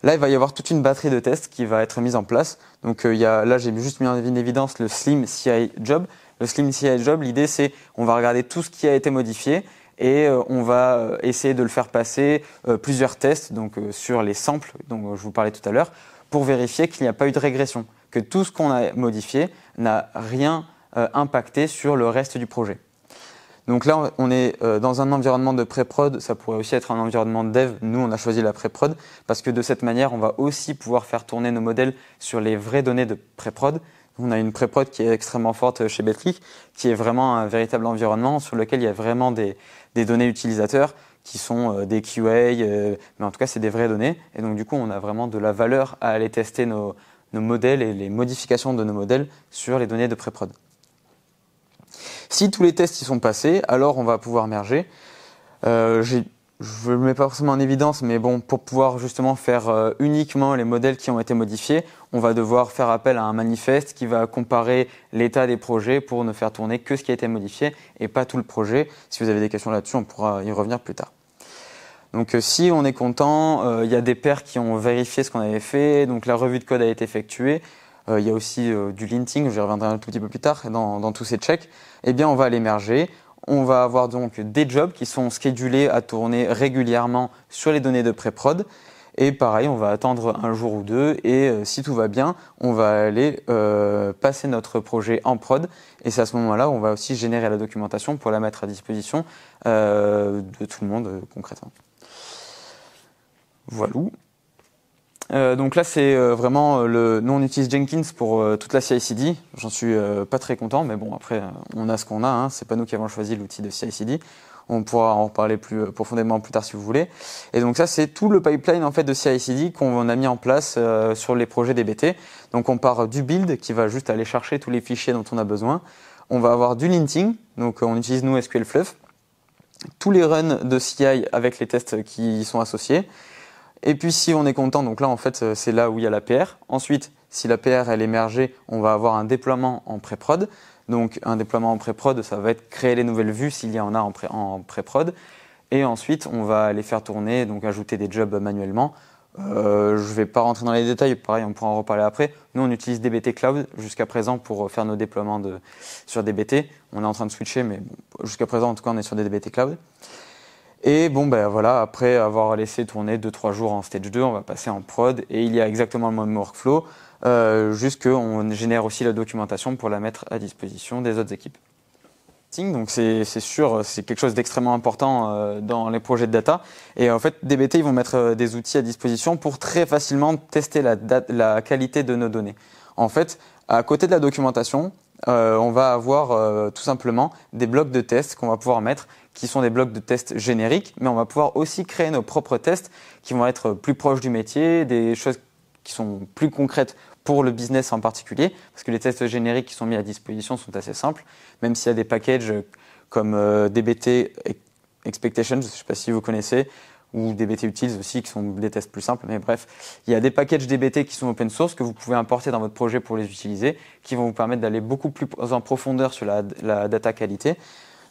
Là, il va y avoir toute une batterie de tests qui va être mise en place. Donc là, j'ai juste mis en évidence le Slim CI Job. Le Slim CI Job, l'idée c'est on va regarder tout ce qui a été modifié et on va essayer de le faire passer plusieurs tests sur les samples dont je vous parlais tout à l'heure pour vérifier qu'il n'y a pas eu de régression, que tout ce qu'on a modifié n'a rien impacté sur le reste du projet. Donc là, on est dans un environnement de pré-prod, ça pourrait aussi être un environnement de dev. Nous, on a choisi la pré-prod parce que de cette manière, on va aussi pouvoir faire tourner nos modèles sur les vraies données de pré-prod. On a une pré-prod qui est extrêmement forte chez Betclic, qui est vraiment un véritable environnement sur lequel il y a vraiment des données utilisateurs qui sont des QA, mais en tout cas, c'est des vraies données. Et donc, du coup, on a vraiment de la valeur à aller tester nos modèles et les modifications de nos modèles sur les données de pré-prod. Si tous les tests y sont passés, alors on va pouvoir merger. Je ne le mets pas forcément en évidence, mais bon, pour pouvoir justement faire uniquement les modèles qui ont été modifiés, on va devoir faire appel à un manifeste qui va comparer l'état des projets pour ne faire tourner que ce qui a été modifié et pas tout le projet. Si vous avez des questions là-dessus, on pourra y revenir plus tard. Donc si on est content, il y a des pairs qui ont vérifié ce qu'on avait fait, donc la revue de code a été effectuée. Il y a aussi du linting, je reviendrai un tout petit peu plus tard dans tous ces checks. Eh bien, on va les merger. On va avoir donc des jobs qui sont schedulés à tourner régulièrement sur les données de pré-prod. Et pareil, on va attendre un jour ou deux et si tout va bien, on va aller passer notre projet en prod. Et c'est à ce moment-là où on va aussi générer la documentation pour la mettre à disposition de tout le monde concrètement. Voilà. Donc là, c'est vraiment nous on utilise Jenkins pour toute la CI/CD. J'en suis pas très content, mais bon après on a ce qu'on a. Hein. C'est pas nous qui avons choisi l'outil de CI/CD. On pourra en reparler plus profondément plus tard si vous voulez. Et donc ça, c'est tout le pipeline en fait de CI/CD qu'on a mis en place sur les projets DBT. Donc on part du build qui va juste aller chercher tous les fichiers dont on a besoin. On va avoir du linting. Donc on utilise nous SQL Fluff. Tous les runs de CI avec les tests qui y sont associés. Et puis si on est content, donc là en fait c'est là où il y a la PR. Ensuite, si la PR elle est mergée, on va avoir un déploiement en pré-prod. Donc un déploiement en pré-prod, ça va être créer les nouvelles vues s'il y en a en pré-prod. Et ensuite, on va les faire tourner, donc ajouter des jobs manuellement. Je ne vais pas rentrer dans les détails, pareil, on pourra en reparler après. Nous, on utilise DBT Cloud jusqu'à présent pour faire nos déploiements sur DBT. On est en train de switcher, mais bon, jusqu'à présent, en tout cas, on est sur des DBT Cloud. Et bon, ben voilà, après avoir laissé tourner 2-3 jours en stage 2, on va passer en prod et il y a exactement le même workflow, juste qu'on génère aussi la documentation pour la mettre à disposition des autres équipes. Donc c'est sûr, c'est quelque chose d'extrêmement important dans les projets de data. Et en fait, DBT, ils vont mettre des outils à disposition pour très facilement tester la qualité de nos données. En fait, à côté de la documentation, on va avoir tout simplement des blocs de tests qu'on va pouvoir mettre, qui sont des blocs de tests génériques, mais on va pouvoir aussi créer nos propres tests qui vont être plus proches du métier, des choses qui sont plus concrètes pour le business en particulier, parce que les tests génériques qui sont mis à disposition sont assez simples, même s'il y a des packages comme DBT Expectations, je ne sais pas si vous connaissez, ou DBT Utils aussi, qui sont des tests plus simples, mais bref, il y a des packages DBT qui sont open source, que vous pouvez importer dans votre projet pour les utiliser, qui vont vous permettre d'aller beaucoup plus en profondeur sur la data qualité,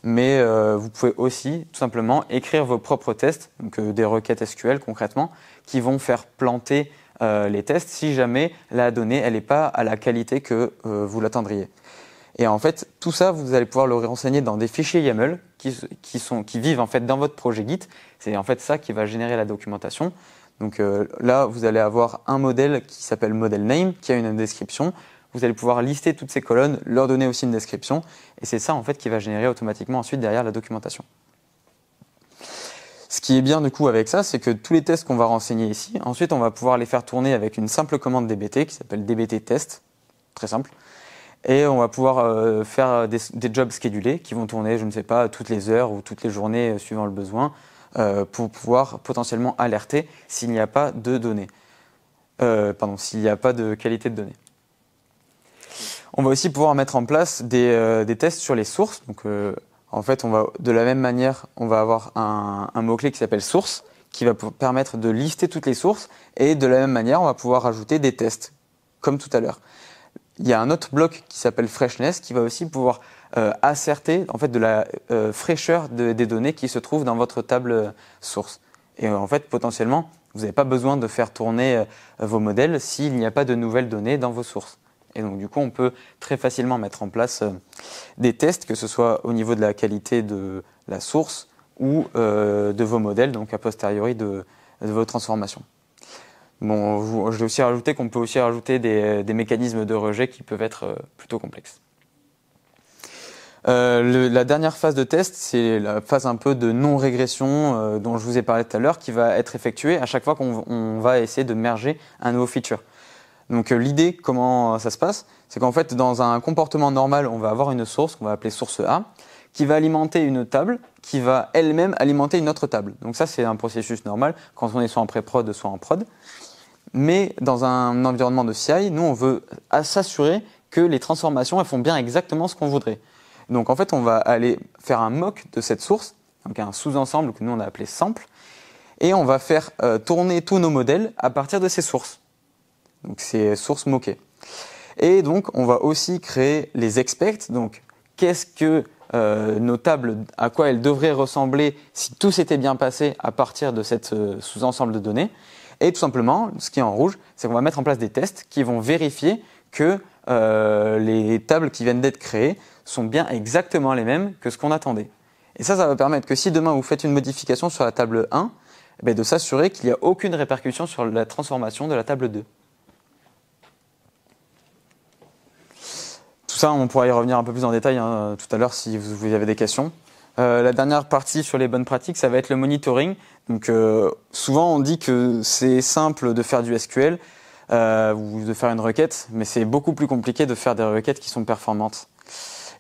mais vous pouvez aussi tout simplement écrire vos propres tests, donc des requêtes SQL concrètement, qui vont faire planter les tests si jamais la donnée elle n'est pas à la qualité que vous l'attendriez. Et en fait, tout ça, vous allez pouvoir le renseigner dans des fichiers YAML qui vivent en fait dans votre projet Git. C'est en fait ça qui va générer la documentation. Donc là, vous allez avoir un modèle qui s'appelle model name, qui a une description. Vous allez pouvoir lister toutes ces colonnes, leur donner aussi une description. Et c'est ça en fait qui va générer automatiquement ensuite derrière la documentation. Ce qui est bien du coup avec ça, c'est que tous les tests qu'on va renseigner ici, ensuite on va pouvoir les faire tourner avec une simple commande DBT qui s'appelle DBT test, très simple. Et on va pouvoir faire des jobs schedulés qui vont tourner, je ne sais pas, toutes les heures ou toutes les journées suivant le besoin, pour pouvoir potentiellement alerter s'il n'y a pas de données. S'il n'y a pas de qualité de données. On va aussi pouvoir mettre en place des tests sur les sources. Donc, en fait, de la même manière, on va avoir un mot-clé qui s'appelle source, qui va permettre de lister toutes les sources. Et de la même manière, on va pouvoir rajouter des tests, comme tout à l'heure. Il y a un autre bloc qui s'appelle freshness, qui va aussi pouvoir asserter en fait, de la fraîcheur des données qui se trouvent dans votre table source. Et en fait, potentiellement, vous n'avez pas besoin de faire tourner vos modèles s'il n'y a pas de nouvelles données dans vos sources. Et donc du coup, on peut très facilement mettre en place des tests, que ce soit au niveau de la qualité de la source ou de vos modèles, donc a posteriori de vos transformations. Bon, je vais aussi rajouter qu'on peut aussi rajouter des mécanismes de rejet qui peuvent être plutôt complexes. La dernière phase de test, c'est la phase un peu de non-régression dont je vous ai parlé tout à l'heure, qui va être effectuée à chaque fois qu'on va essayer de merger un nouveau feature. Donc l'idée, comment ça se passe, c'est qu'en fait, dans un comportement normal, on va avoir une source qu'on va appeler source A, qui va alimenter une table, qui va elle-même alimenter une autre table. Donc ça, c'est un processus normal quand on est soit en pré-prod, soit en prod. Mais dans un environnement de CI, nous, on veut s'assurer que les transformations, elles font bien exactement ce qu'on voudrait. Donc en fait, on va aller faire un mock de cette source, donc un sous-ensemble que nous, on a appelé sample, et on va faire tourner tous nos modèles à partir de ces sources. Donc ces sources moquées. Et donc, on va aussi créer les expects. Donc, qu'est-ce que nos tables, à quoi elles devraient ressembler si tout s'était bien passé à partir de cette sous-ensemble de données. Et tout simplement, ce qui est en rouge, c'est qu'on va mettre en place des tests qui vont vérifier que les tables qui viennent d'être créées sont bien exactement les mêmes que ce qu'on attendait. Et ça va permettre que si demain vous faites une modification sur la table 1, de s'assurer qu'il n'y a aucune répercussion sur la transformation de la table 2. Tout ça, on pourra y revenir un peu plus en détail tout à l'heure si vous avez des questions. La dernière partie sur les bonnes pratiques, ça va être le monitoring. Donc, souvent, on dit que c'est simple de faire du SQL ou de faire une requête, mais c'est beaucoup plus compliqué de faire des requêtes qui sont performantes.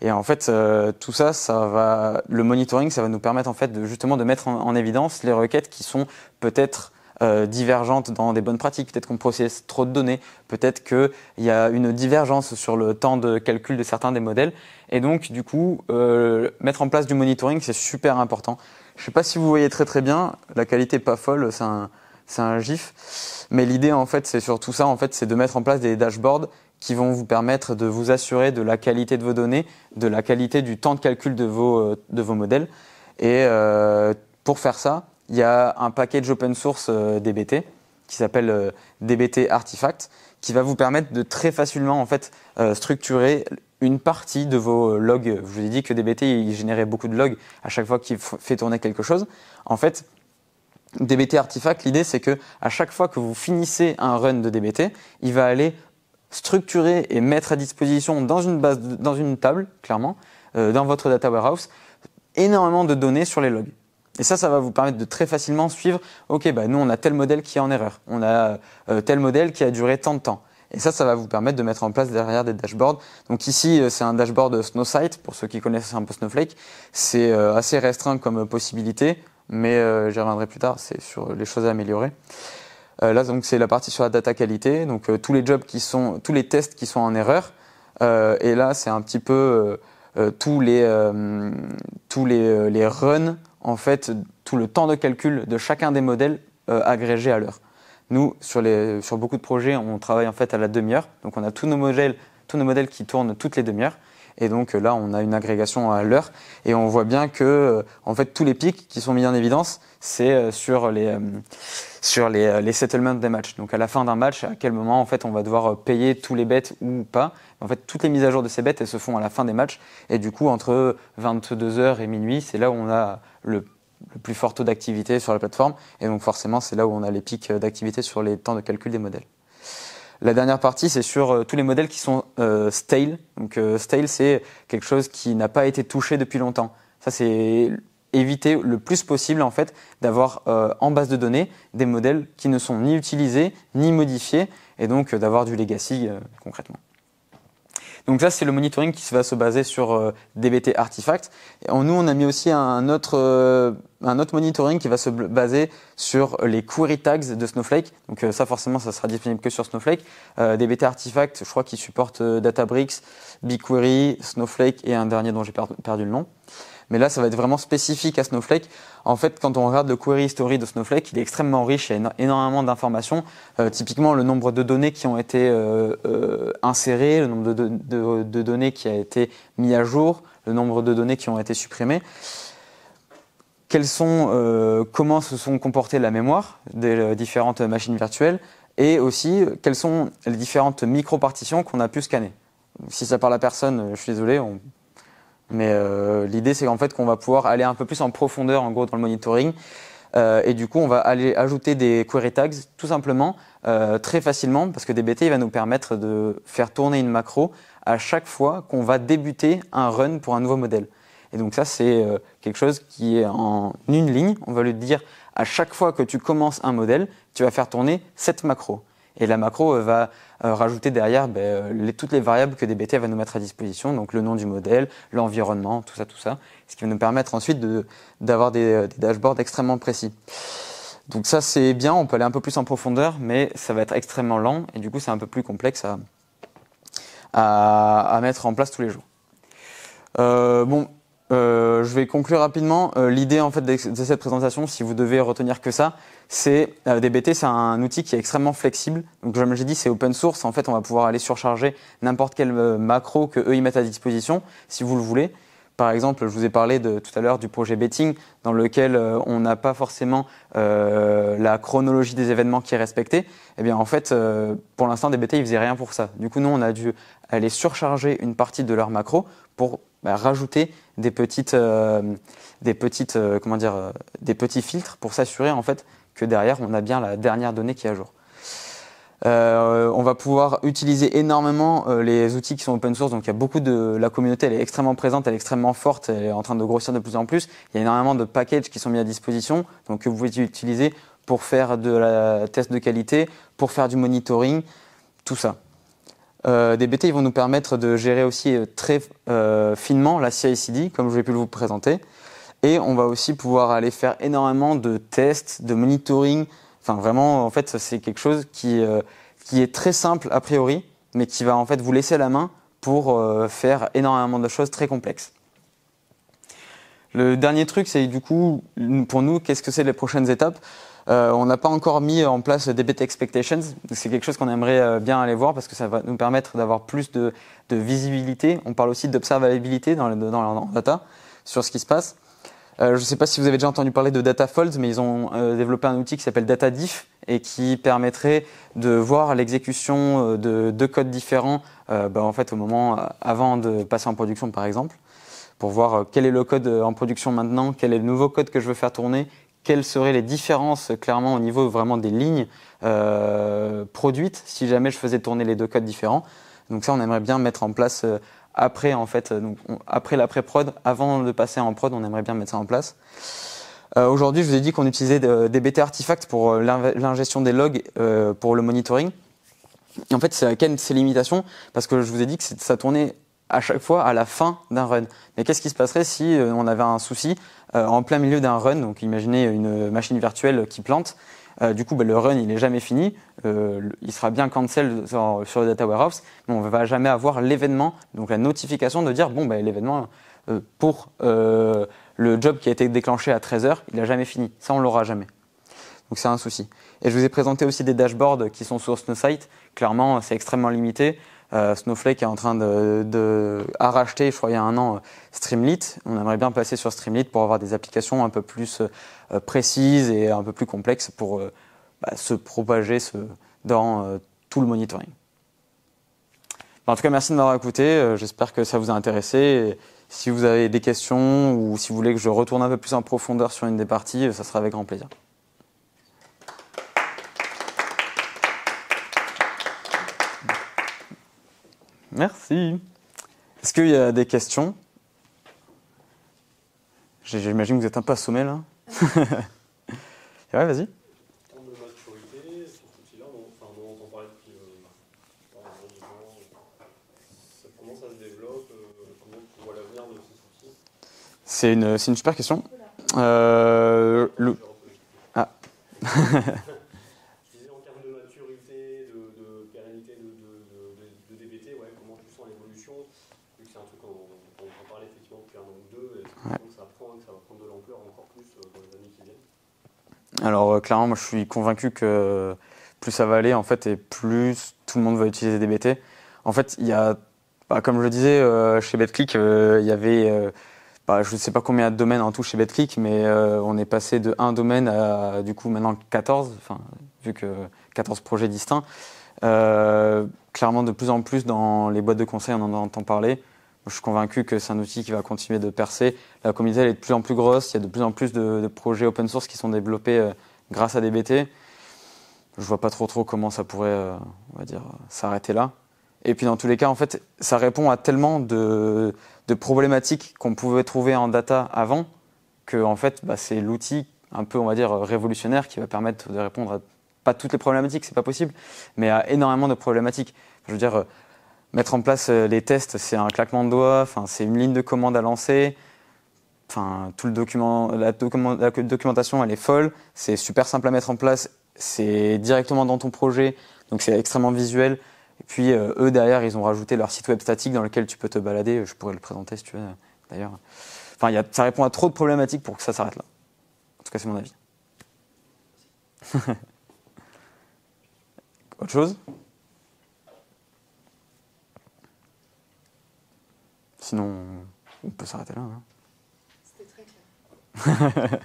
Et en fait, tout ça, le monitoring, ça va nous permettre en fait justement de mettre en évidence les requêtes qui sont peut-être divergentes dans des bonnes pratiques. Peut-être qu'on processe trop de données, peut-être qu'il y a une divergence sur le temps de calcul de certains des modèles. Et donc, du coup, mettre en place du monitoring, c'est super important. Je ne sais pas si vous voyez très très bien, la qualité n'est pas folle, c'est un GIF. Mais l'idée, en fait, c'est surtout ça, en fait, c'est de mettre en place des dashboards qui vont vous permettre de vous assurer de la qualité de vos données, de la qualité du temps de calcul de vos modèles. Et pour faire ça, il y a un package open source DBT qui s'appelle DBT Artifact, qui va vous permettre de très facilement en fait structurer une partie de vos logs. Je vous ai dit que DBT il générait beaucoup de logs à chaque fois qu'il fait tourner quelque chose. En fait, DBT Artifact, l'idée c'est que à chaque fois que vous finissez un run de DBT, il va aller structurer et mettre à disposition dans une table, clairement, dans votre data warehouse, énormément de données sur les logs. Et ça va vous permettre de très facilement suivre, ok, nous on a tel modèle qui est en erreur, on a tel modèle qui a duré tant de temps. Et ça va vous permettre de mettre en place derrière des dashboards. Donc ici, c'est un dashboard Snowsight, pour ceux qui connaissent un peu Snowflake. C'est assez restreint comme possibilité, mais j'y reviendrai plus tard, c'est sur les choses à améliorer. Là, donc c'est la partie sur la data qualité, donc tous les tests qui sont en erreur. Et là, c'est un petit peu tous les runs, en fait, tout le temps de calcul de chacun des modèles agrégés à l'heure. Nous, sur beaucoup de projets, on travaille en fait à la demi-heure. Donc, on a tous nos modèles qui tournent toutes les demi-heures. Et donc là, on a une agrégation à l'heure. Et on voit bien que, en fait, tous les pics qui sont mis en évidence, c'est sur les settlements des matchs. Donc, à la fin d'un match, à quel moment, en fait, on va devoir payer tous les bets ou pas. En fait, toutes les mises à jour de ces bets, elles se font à la fin des matchs. Et du coup, entre 22h et minuit, c'est là où on a le plus fort taux d'activité sur la plateforme. Et donc, forcément, c'est là où on a les pics d'activité sur les temps de calcul des modèles. La dernière partie, c'est sur tous les modèles qui sont stale. Donc, stale, c'est quelque chose qui n'a pas été touché depuis longtemps. Ça, c'est éviter le plus possible, en fait, d'avoir en base de données des modèles qui ne sont ni utilisés, ni modifiés, et donc d'avoir du legacy concrètement. Donc ça, c'est le monitoring qui va se baser sur DBT Artifact. Et nous, on a mis aussi un autre monitoring qui va se baser sur les query tags de Snowflake. Donc ça, forcément, ça sera disponible que sur Snowflake. DBT Artifact, je crois qu'il supporte Databricks, BigQuery, Snowflake et un dernier dont j'ai perdu le nom. Mais là, ça va être vraiment spécifique à Snowflake. En fait, quand on regarde le query history de Snowflake, il est extrêmement riche, il y a énormément d'informations. Typiquement, le nombre de données qui ont été insérées, le nombre de données qui a été mis à jour, le nombre de données qui ont été supprimées. comment se sont comportées la mémoire des différentes machines virtuelles et aussi quelles sont les différentes micro-partitions qu'on a pu scanner. Donc, si ça parle à personne, je suis désolé, mais l'idée c'est qu'en fait qu'on va pouvoir aller un peu plus en profondeur en gros dans le monitoring et du coup on va aller ajouter des query tags tout simplement très facilement parce que DBT il va nous permettre de faire tourner une macro à chaque fois qu'on va débuter un run pour un nouveau modèle. Et donc ça c'est quelque chose qui est en une ligne, on va lui dire à chaque fois que tu commences un modèle, tu vas faire tourner cette macro. Et la macro va rajouter derrière toutes les variables que DBT va nous mettre à disposition, donc le nom du modèle, l'environnement, tout ça, ce qui va nous permettre ensuite d'avoir des dashboards extrêmement précis. Donc ça c'est bien, on peut aller un peu plus en profondeur, mais ça va être extrêmement lent et du coup c'est un peu plus complexe à mettre en place tous les jours. Je vais conclure rapidement. L'idée en fait de cette présentation, si vous devez retenir que ça, c'est DBT, c'est un outil qui est extrêmement flexible. Donc comme j'ai dit, c'est open source. En fait, on va pouvoir aller surcharger n'importe quelle macro que eux ils mettent à disposition, si vous le voulez. Par exemple, je vous ai parlé tout à l'heure du projet Betting, dans lequel on n'a pas forcément la chronologie des événements qui est respectée. Eh bien, en fait, pour l'instant, DBT, ils faisaient rien pour ça. Du coup, nous, on a dû aller surcharger une partie de leur macro pour rajouter des petits filtres pour s'assurer en fait que derrière, on a bien la dernière donnée qui est à jour. On va pouvoir utiliser énormément les outils qui sont open source, donc il y a beaucoup la communauté, elle est extrêmement présente, elle est extrêmement forte, elle est en train de grossir de plus en plus. Il y a énormément de packages qui sont mis à disposition, donc que vous pouvez utiliser pour faire de la test de qualité, pour faire du monitoring, tout ça. DBT, ils vont nous permettre de gérer aussi très finement la CI/CD, comme je vais pu vous présenter, et on va aussi pouvoir aller faire énormément de tests, de monitoring. Enfin, vraiment, en fait, c'est quelque chose qui est très simple a priori, mais qui va en fait vous laisser la main pour faire énormément de choses très complexes. Le dernier truc, c'est du coup, pour nous, qu'est-ce que c'est les prochaines étapes ? On n'a pas encore mis en place DBT Expectations. C'est quelque chose qu'on aimerait bien aller voir parce que ça va nous permettre d'avoir plus de visibilité. On parle aussi d'observabilité dans la data sur ce qui se passe. Je ne sais pas si vous avez déjà entendu parler de Datafold, mais ils ont développé un outil qui s'appelle DataDiff et qui permettrait de voir l'exécution de deux codes différents en fait, au moment avant de passer en production, par exemple, pour voir quel est le code en production maintenant, quel est le nouveau code que je veux faire tourner, quelles seraient les différences clairement au niveau vraiment des lignes produites si jamais je faisais tourner les deux codes différents. Donc ça, on aimerait bien mettre en place après en fait, après la pré-prod, avant de passer en prod, on aimerait bien mettre ça en place. Aujourd'hui, je vous ai dit qu'on utilisait DBT Artifact pour l'ingestion des logs pour le monitoring. Et en fait, c'est quand même ses limitations parce que je vous ai dit que ça tournait à chaque fois à la fin d'un run. Mais qu'est-ce qui se passerait si on avait un souci en plein milieu d'un run? Donc imaginez une machine virtuelle qui plante. Du coup, le run, il n'est jamais fini. Il sera bien cancel sur le data warehouse, mais on ne va jamais avoir l'événement, donc la notification de dire l'événement pour le job qui a été déclenché à 13h, il n'a jamais fini. Ça, on ne l'aura jamais. Donc c'est un souci. Et je vous ai présenté aussi des dashboards qui sont sur Snowsight. Clairement, c'est extrêmement limité. Snowflake est en train de racheter, je crois il y a un an, Streamlit. On aimerait bien passer sur Streamlit pour avoir des applications un peu plus précises et un peu plus complexes pour se propager dans tout le monitoring. En tout cas, merci de m'avoir écouté. J'espère que ça vous a intéressé. Et si vous avez des questions ou si vous voulez que je retourne un peu plus en profondeur sur une des parties, ça sera avec grand plaisir. Merci. Est-ce qu'il y a des questions? J'imagine que vous êtes un peu assommé là. Ouais, vas-y. En termes de maturité, sur cet outil-là, on entend parler depuis ça commence à se développer. Comment tu vois l'avenir de ces outils? C'est une super question. Ah. Je disais en termes de maturité, de pérennité de DBT, comment tu sens l'évolution? Vu que c'est un truc qu'on entend parler effectivement depuis un an ou deux, est-ce que ça va prendre de l'ampleur encore plus dans les années qui viennent? Alors clairement, moi je suis convaincu que plus ça va aller en fait et plus tout le monde va utiliser DBT. En fait, il y a, comme je le disais chez BetClick, il y avait je ne sais pas combien il y a de domaines en tout chez Betclic, mais on est passé de 1 domaine à du coup maintenant 14, vu que 14 projets distincts. Clairement, de plus en plus dans les boîtes de conseil, on en entend parler. Je suis convaincu que c'est un outil qui va continuer de percer. La communauté elle est de plus en plus grosse, il y a de plus en plus de projets open source qui sont développés grâce à DBT. Je vois pas trop comment ça pourrait, on va dire, s'arrêter là. Et puis dans tous les cas, en fait, ça répond à tellement de problématiques qu'on pouvait trouver en data avant que en fait, c'est l'outil un peu, on va dire, révolutionnaire qui va permettre de répondre à pas toutes les problématiques, c'est pas possible, mais à énormément de problématiques. Je veux dire, mettre en place les tests, c'est un claquement de doigts, c'est une ligne de commande à lancer. Tout le document, la documentation, elle est folle. C'est super simple à mettre en place. C'est directement dans ton projet, donc c'est extrêmement visuel. Et puis eux derrière, ils ont rajouté leur site web statique dans lequel tu peux te balader. Je pourrais le présenter si tu veux. D'ailleurs, ça répond à trop de problématiques pour que ça s'arrête là. En tout cas, c'est mon avis. Autre chose? Sinon, on peut s'arrêter là. Hein. C'était très clair.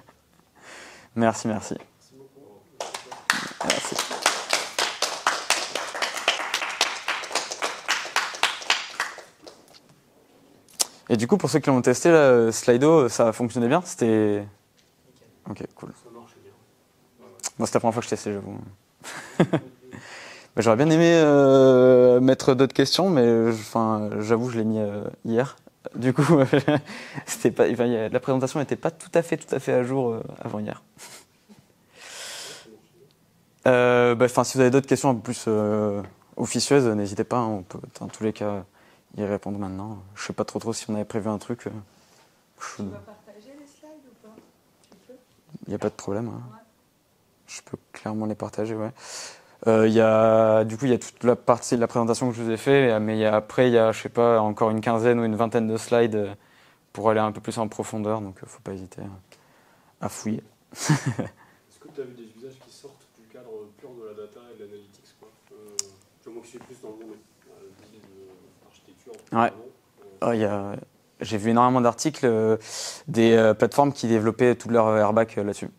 Merci. Merci beaucoup. Merci. Et du coup, pour ceux qui l'ont testé, là, Slido, ça fonctionnait bien? C'était... Ok, cool. Ça marche bien. Moi, c'est la première fois que je testais, j'avoue. J'aurais bien aimé mettre d'autres questions, mais j'avoue, je l'ai mis hier. Du coup, c'était pas, la présentation n'était pas tout à fait à jour avant hier. Si vous avez d'autres questions un peu plus officieuses, n'hésitez pas. On peut, dans tous les cas, y répondre maintenant. Je sais pas trop si on avait prévu un truc. Tu vas partager les slides ou pas? Tu peux? Il n'y a pas de problème. Hein. Ouais. Je peux clairement les partager, ouais. Il y a toute la partie de la présentation que je vous ai fait, mais après il y a, je sais pas, encore une quinzaine ou une vingtaine de slides pour aller un peu plus en profondeur, donc faut pas hésiter à fouiller. Est-ce que tu as vu des usages qui sortent du cadre pur de la data et de l'analytics, quoi? Moi qui suis plus dans le monde de l'architecture. Ouais. J'ai vu énormément d'articles des plateformes qui développaient tout leur airbag là-dessus.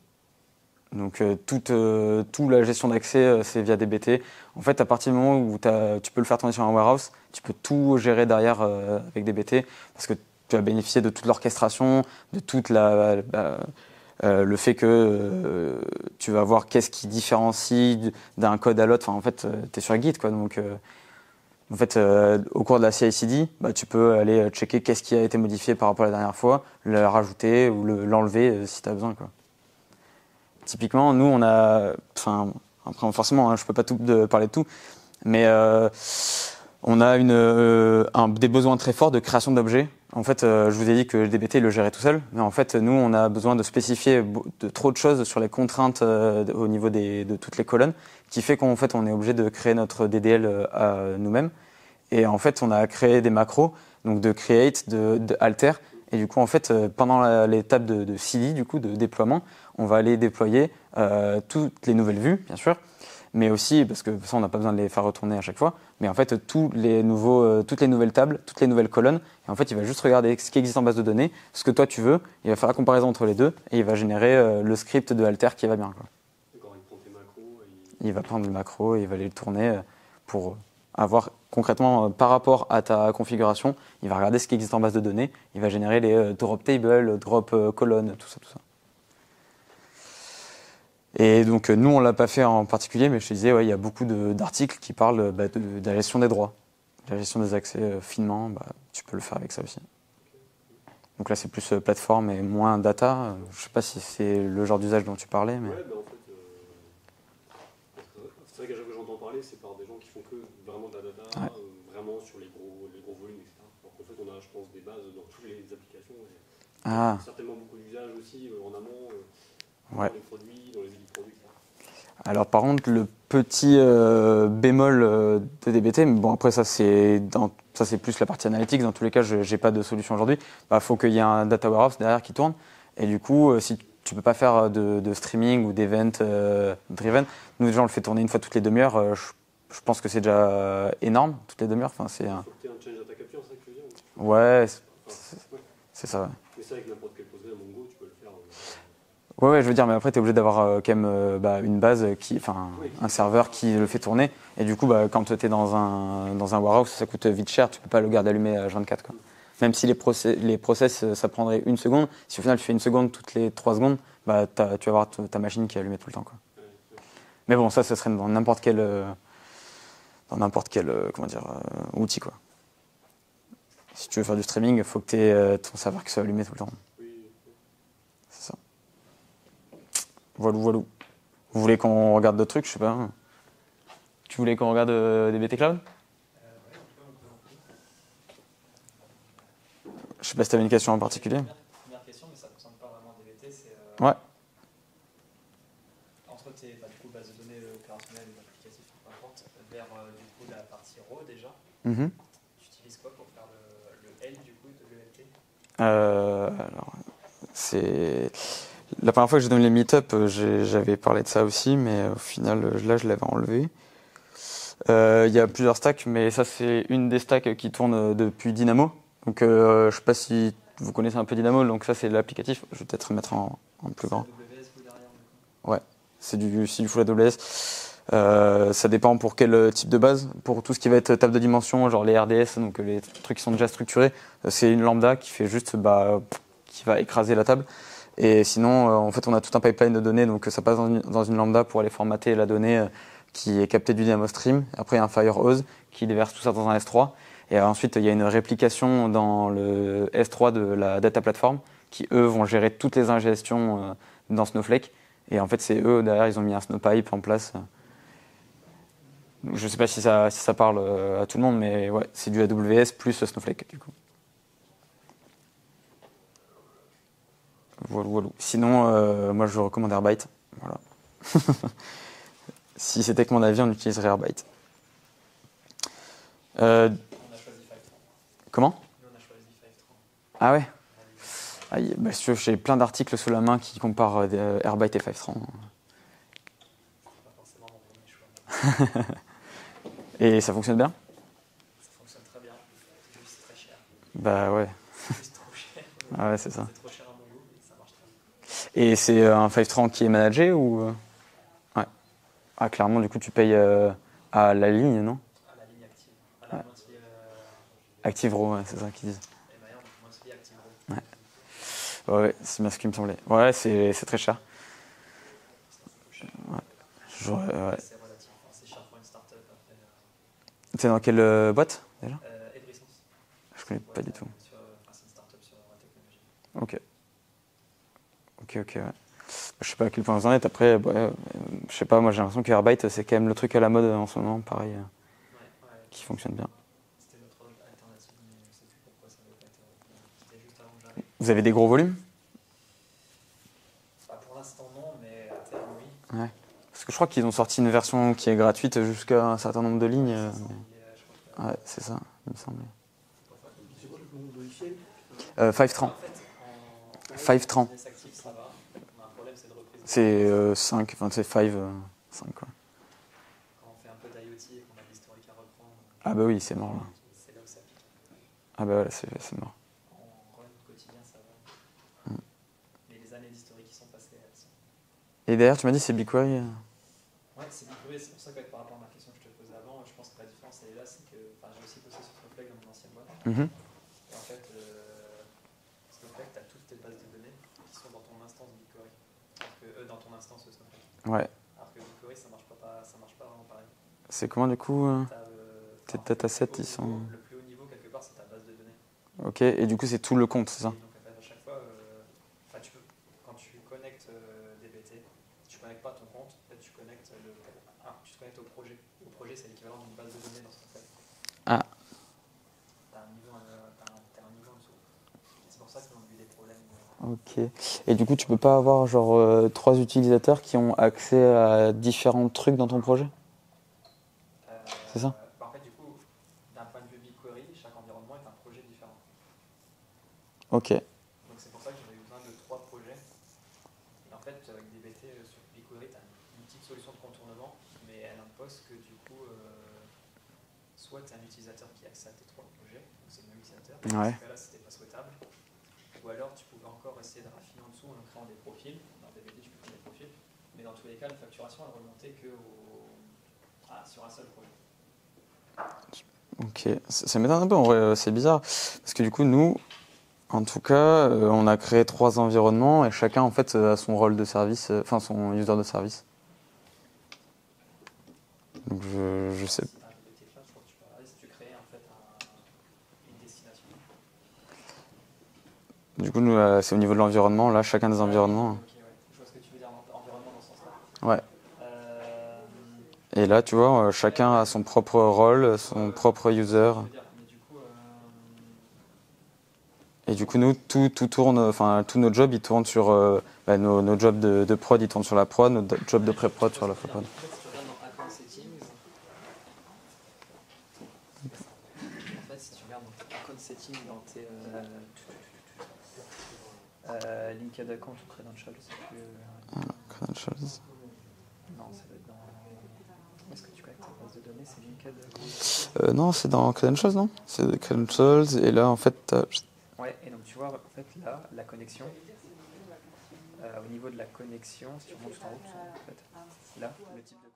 Donc toute la gestion d'accès, c'est via DBT. En fait, à partir du moment où tu peux le faire tourner sur un warehouse, tu peux tout gérer derrière avec DBT, parce que tu vas bénéficier de toute l'orchestration, de toute le fait que tu vas voir qu'est-ce qui différencie d'un code à l'autre. En fait, tu es sur Git, quoi. Donc, en fait, au cours de la CI/CD, tu peux aller checker qu'est-ce qui a été modifié par rapport à la dernière fois, le rajouter ou l'enlever si tu as besoin, quoi. Typiquement, nous, on a... Après, forcément, hein, je ne peux pas parler de tout, mais on a des besoins très forts de création d'objets. En fait, je vous ai dit que DBT le gérait tout seul, mais en fait, nous, on a besoin de spécifier trop de choses sur les contraintes au niveau de toutes les colonnes, qui fait qu'en fait, on est obligé de créer notre DDL à nous-mêmes. Et en fait, on a créé des macros, donc de create, de alter. Et du coup, en fait, pendant l'étape de CD, du coup, de déploiement, on va aller déployer toutes les nouvelles vues, bien sûr, mais aussi, parce que ça, on n'a pas besoin de les faire retourner à chaque fois, mais en fait, toutes les nouvelles tables, toutes les nouvelles colonnes, et en fait, il va juste regarder ce qui existe en base de données, ce que toi tu veux, il va faire la comparaison entre les deux, et il va générer le script de alter qui va bien, quoi. D'accord, il prend tes macros. Il va prendre le macro et il va aller le tourner pour avoir concrètement, par rapport à ta configuration, il va regarder ce qui existe en base de données, il va générer les drop tables, drop colonnes, tout ça. Et donc nous, on ne l'a pas fait en particulier, mais je te disais, il y a beaucoup d'articles qui parlent de la gestion des droits, de la gestion des accès finement, tu peux le faire avec ça aussi. Donc là, c'est plus plateforme et moins data. Je ne sais pas si c'est le genre d'usage dont tu parlais. Mais... Ouais, en fait, c'est vrai qu'à chaque fois que j'entends parler, c'est par des gens qui font que vraiment de la data, ouais. Vraiment sur les gros volumes, etc. Alors qu'en fait, on a, je pense, des bases dans toutes les applications. Et certainement beaucoup d'usages aussi en amont, dans les produits, dans les équipes produits, etc. Alors par contre, le petit bémol de DBT, mais bon après ça c'est plus la partie analytique. Dans tous les cas, j'ai pas de solution aujourd'hui. Faut qu'il y ait un data warehouse derrière qui tourne. Et du coup, si tu peux pas faire de streaming ou d'event driven, nous déjà on le fait tourner une fois toutes les demi-heures. Je pense que c'est déjà énorme toutes les demi-heures. Il faut que tu aies un change data capture, c'est ça que tu veux dire? Ouais, c'est ça. Ouais. Mais ça, avec n'importe quel Postgre Mongo, tu peux le faire. Ouais, je veux dire, mais après, tu es obligé d'avoir quand même une base, un serveur qui le fait tourner. Et du coup, quand tu es dans un warehouse, ça coûte vite cher, tu peux pas le garder allumé à 24, quoi. Même si les process, ça prendrait 1 seconde, si au final tu fais 1 seconde toutes les 3 secondes, tu vas avoir ta machine qui est allumée tout le temps, quoi. Mais bon, ça serait dans n'importe quel, comment dire, outil, quoi. Si tu veux faire du streaming, il faut que tu aies ton serveur qui soit allumé tout le temps. C'est ça. Voilà. Vous voulez qu'on regarde d'autres trucs, je sais pas. Tu voulais qu'on regarde DBT Cloud? Je sais pas si tu avais une question en particulier. Première question, mais ça ne concerne pas vraiment DBT, c'est Ouais. entre tes du coup, bases de données opérationnelles ou applicatifs, peu importe, vers du coup la partie RAW déjà. Mm-hmm. Tu utilises quoi pour faire le L du coup de l'ELT? Alors, c'est la première fois que j'ai donné les meet-up, j'avais parlé de ça aussi, mais au final, là, je l'avais enlevé. Il y a plusieurs stacks, mais ça, c'est une des stacks qui tourne depuis Dynamo. Donc, je sais pas si vous connaissez un peu Dynamo, donc ça, c'est l'applicatif. Je vais peut-être mettre en plus grand. AWS vous derrière, du coup. Ouais, c'est du full AWS. Ça dépend pour quel type de base. Pour tout ce qui va être table de dimension, genre les RDS, donc les trucs qui sont déjà structurés, c'est une lambda qui fait juste, qui va écraser la table. Et sinon, en fait, on a tout un pipeline de données, donc ça passe dans une lambda pour aller formater la donnée qui est captée du Dynamo Stream. Après, il y a un Firehose qui déverse tout ça dans un S3. Et ensuite, il y a une réplication dans le S3 de la data platform qui, eux, vont gérer toutes les ingestions dans Snowflake. Et en fait, c'est eux, derrière, ils ont mis un Snowpipe en place. Je ne sais pas si ça parle à tout le monde, mais ouais, c'est du AWS plus Snowflake, du coup. Voilà. Sinon, moi, je recommande Airbyte. Voilà. Si c'était que mon avis, on utiliserait Airbyte. On a choisi Fivetran. Comment? Nous, on a choisi Fivetran. Ah ouais. Si tu veux, j'ai plein d'articles sous la main qui comparent Airbyte et Fivetran. Pas forcément mon premier choix. Et ça fonctionne bien? Ça fonctionne très bien, c'est juste très cher. Bah ouais. C'est juste trop cher. Ah ouais, c'est ça. C'est trop cher à mon goût, mais ça marche très bien. Et c'est un Fivetran qui est managé ou? Ouais. Ah, clairement, du coup, tu payes à la ligne, non? À la ligne active. À la moitié. Active Raw, ouais, c'est ça qu'ils disent. Et d'ailleurs, moitié active raw. Ouais, c'est bien ce qui me semblait. Ouais, c'est très cher. Ouais. C'est relatif. Enfin, c'est cher pour une startup après. T'es dans quelle boîte déjà? Ebrisons. Je connais pas du tout. C'est une startup sur la technologie. Ok, ouais. Je sais pas à quel point vous en êtes. Après, je sais pas, moi j'ai l'impression que Airbyte c'est quand même le truc à la mode en ce moment, pareil, qui fonctionne bien. C'était notre alternative, mais je sais plus pourquoi ça n'avait pas été retenu. C'était juste avant que j'arrive. Vous avez des gros volumes? Pour l'instant non, mais à terme oui. Ouais. Parce que je crois qu'ils ont sorti une version qui est gratuite jusqu'à un certain nombre de lignes. Ouais, c'est ça, il me semblait. C'est quoi le nom de logiciel? Fivetran. Fivetran. Ça va. On a un problème, c'est de reprise. C'est 5, enfin c'est 5, quoi. Quand on fait un peu d'IoT et qu'on a l'historique à reprendre. Ah bah oui, c'est mort là. C'est là où ça pique. Ah bah voilà, c'est mort. En run quotidien, ça va. Mais les années d'historique qui sont passées, elles sont. Et derrière, tu m'as dit c'est BigQuery. Ouais, c'est BigQuery, c'est pour ça que par rapport à ma question que je te posais avant, je pense que la différence elle est là, c'est que j'ai aussi bossé sur Snowflake dans mon ancienne boîte. Et en fait, Snowflake, tu as toutes tes bases de données qui sont dans ton instance BigQuery. Alors que dans ton instance Snowflake. Ouais. Alors que BigQuery, ça marche pas vraiment pareil. C'est comment du coup tes datasets, ils sont. Le plus haut niveau, quelque part, c'est ta base de données. Ok, et du coup c'est tout le compte, c'est ça? Et donc à chaque fois, quand tu connectes DBT, tu connectes pas ton compte, en fait, tu te connectes au projet. Au projet, c'est l'équivalent d'une base de données dans Snowflake. Ah. T'as un niveau en dessous. C'est pour ça qu'ils ont eu des problèmes. Ok. Et du coup, tu peux pas avoir genre 3 utilisateurs qui ont accès à différents trucs dans ton projet? C'est ça? En fait, du coup, d'un point de vue BigQuery, chaque environnement est un projet différent. Ok. Donc c'est pour ça que j'avais besoin de 3 projets. Et en fait, avec DBT sur BigQuery, tu as une petite solution de contournement, mais elle impose que du coup, soit tu as un utilisateur qui a accès à tes 3 projets, donc c'est le même utilisateur. Ouais. Dans ce cas-là, c'était pas souhaitable. Ou alors tu pouvais encore essayer de raffiner en dessous en créant des profils. Dans DBT, tu peux créer des profils. Mais dans tous les cas, la facturation, elle remontait sur un seul projet. Ok, ça m'étonne un peu en vrai, c'est bizarre. Parce que du coup, nous, en tout cas, on a créé 3 environnements et chacun en fait a son rôle de service, enfin son user de service. Donc je sais. Dans DBT Cloud, je crois que tu peux regarder si tu crées en fait une destination. Du coup, nous, c'est au niveau de l'environnement, là, chacun des environnements. Ok, ouais. Je vois ce que tu veux dire, environnement dans ce sens-là. Ouais. Et là, tu vois, chacun a son propre rôle, son propre user. Et du coup, nous, tout tourne, enfin, tous nos jobs, ils tournent sur nos jobs de prod, ils tournent sur la prod, nos jobs de pré-prod sur la pré-prod. En fait, si tu regardes dans Account Settings, dans tes Linked Account ou Credentials, c'est plus. Credentials. Non, ça va être dans. Est-ce que tu connectes ta base de données? C'est Linked. Non, c'est dans Credentials, non? C'est Credentials, et là, en fait. Ouais, et donc tu vois, en fait, là, la connexion. Au niveau de la connexion, si tu remontes tout en haut, en fait, là, le type de